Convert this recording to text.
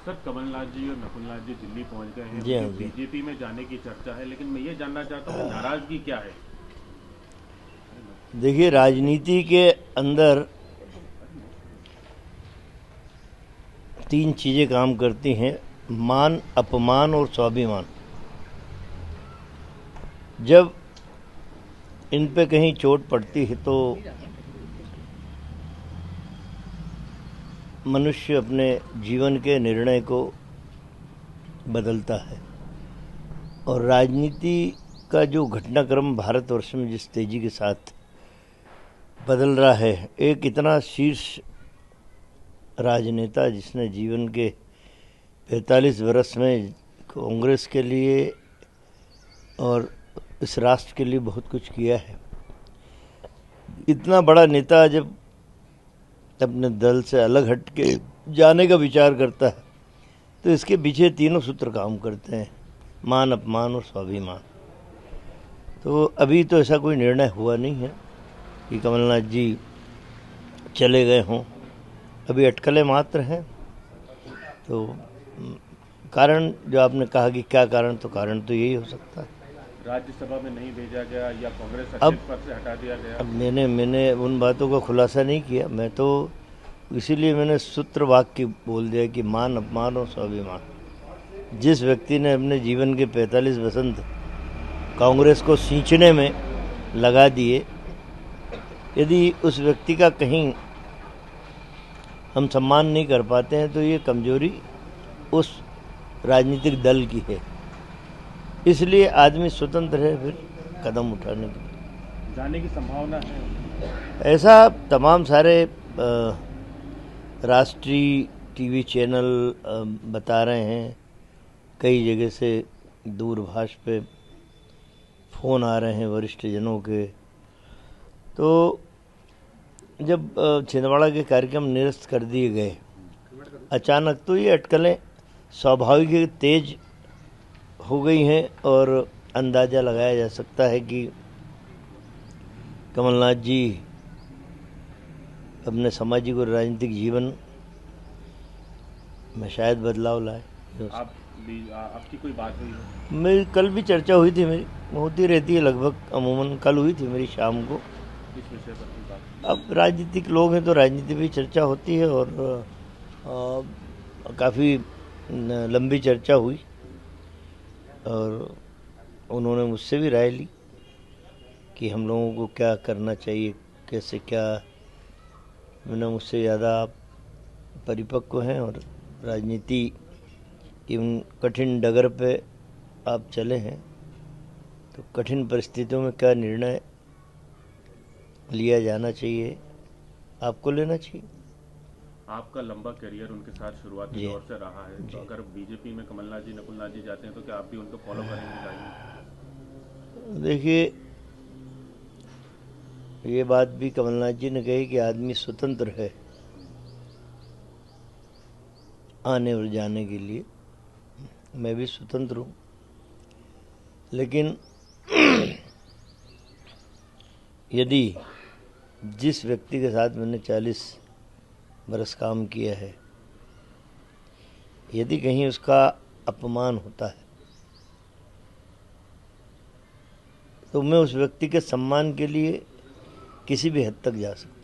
Sir, Kamal Nath जी और नकुलनाथ जी दिल्ली पहुंच गए हैं। जी हाँ उनकी जी। बीजेपी में जाने की चर्चा है, लेकिन मैं ये जानना चाहता हूँ कि नाराजगी क्या है। देखिए, राजनीति के अंदर तीन चीज़ें काम करती हैं: मान, अपमान और स्वाभिमान। जब इन पे कहीं चोट पड़ती है तो मनुष्य अपने जीवन के निर्णय को बदलता है। और राजनीति का जो घटनाक्रम भारतवर्ष में जिस तेजी के साथ बदल रहा है, एक इतना शीर्ष राजनेता जिसने जीवन के 45 वर्ष में कांग्रेस के लिए और इस राष्ट्र के लिए बहुत कुछ किया है, इतना बड़ा नेता जब अपने दल से अलग हट के जाने का विचार करता है तो इसके पीछे तीनों सूत्र काम करते हैं: मान, अपमान और स्वाभिमान। तो अभी तो ऐसा कोई निर्णय हुआ नहीं है कि कमलनाथ जी चले गए हों, अभी अटकलें मात्र हैं। तो कारण जो आपने कहा कि क्या कारण, तो कारण तो यही हो सकता है। राज्यसभा में नहीं भेजा गया या कांग्रेस अब अध्यक्ष पद से हटा दिया गया। अब मैंने उन बातों का खुलासा नहीं किया। मैं तो इसीलिए मैंने सूत्र वाक्य बोल दिया कि मान, अपमान और स्वाभिमान। जिस व्यक्ति ने अपने जीवन के 45 वसंत कांग्रेस को सींचने में लगा दिए, यदि उस व्यक्ति का कहीं हम सम्मान नहीं कर पाते हैं तो ये कमजोरी उस राजनीतिक दल की है। इसलिए आदमी स्वतंत्र है फिर कदम उठाने के लिए। जाने की संभावना है। ऐसा तमाम सारे राष्ट्रीय टीवी चैनल बता रहे हैं, कई जगह से दूरभाष पे फ़ोन आ रहे हैं वरिष्ठ जनों के। तो जब छिंदवाड़ा के कार्यक्रम निरस्त कर दिए गए अचानक, तो ये अटकलें स्वाभाविक तेज हो गई हैं और अंदाज़ा लगाया जा सकता है कि कमलनाथ जी अपने सामाजिक और राजनीतिक जीवन में शायद बदलाव लाए। आपकी कोई बात हुई है? मेरी कल भी चर्चा हुई थी, मेरी होती रहती है लगभग, अमूमन कल हुई थी मेरी शाम को। इस विषय पर कोई बात? अब राजनीतिक लोग हैं तो राजनीति भी चर्चा होती है और काफ़ी लंबी चर्चा हुई और उन्होंने मुझसे भी राय ली कि हम लोगों को क्या करना चाहिए, कैसे क्या। मैंने मुझसे ज़्यादा आप परिपक्व हैं और राजनीति की उन कठिन डगर पे आप चले हैं, तो कठिन परिस्थितियों में क्या निर्णय लिया जाना चाहिए, आपको लेना चाहिए। आपका लंबा करियर उनके साथ शुरुआती जी दौर से रहा है, तो अगर बीजेपी में कमलनाथ जी, नकुलनाथ जी जाते हैं तो क्या आप भी उनको फॉलो करेंगे, जाएंगे? देखिए, ये बात भी कमलनाथ जी ने कही कि आदमी स्वतंत्र है आने और जाने के लिए। मैं भी स्वतंत्र हूँ, लेकिन यदि जिस व्यक्ति के साथ मैंने 40 बरस काम किया है, यदि कहीं उसका अपमान होता है तो मैं उस व्यक्ति के सम्मान के लिए किसी भी हद तक जा सकता हूँ।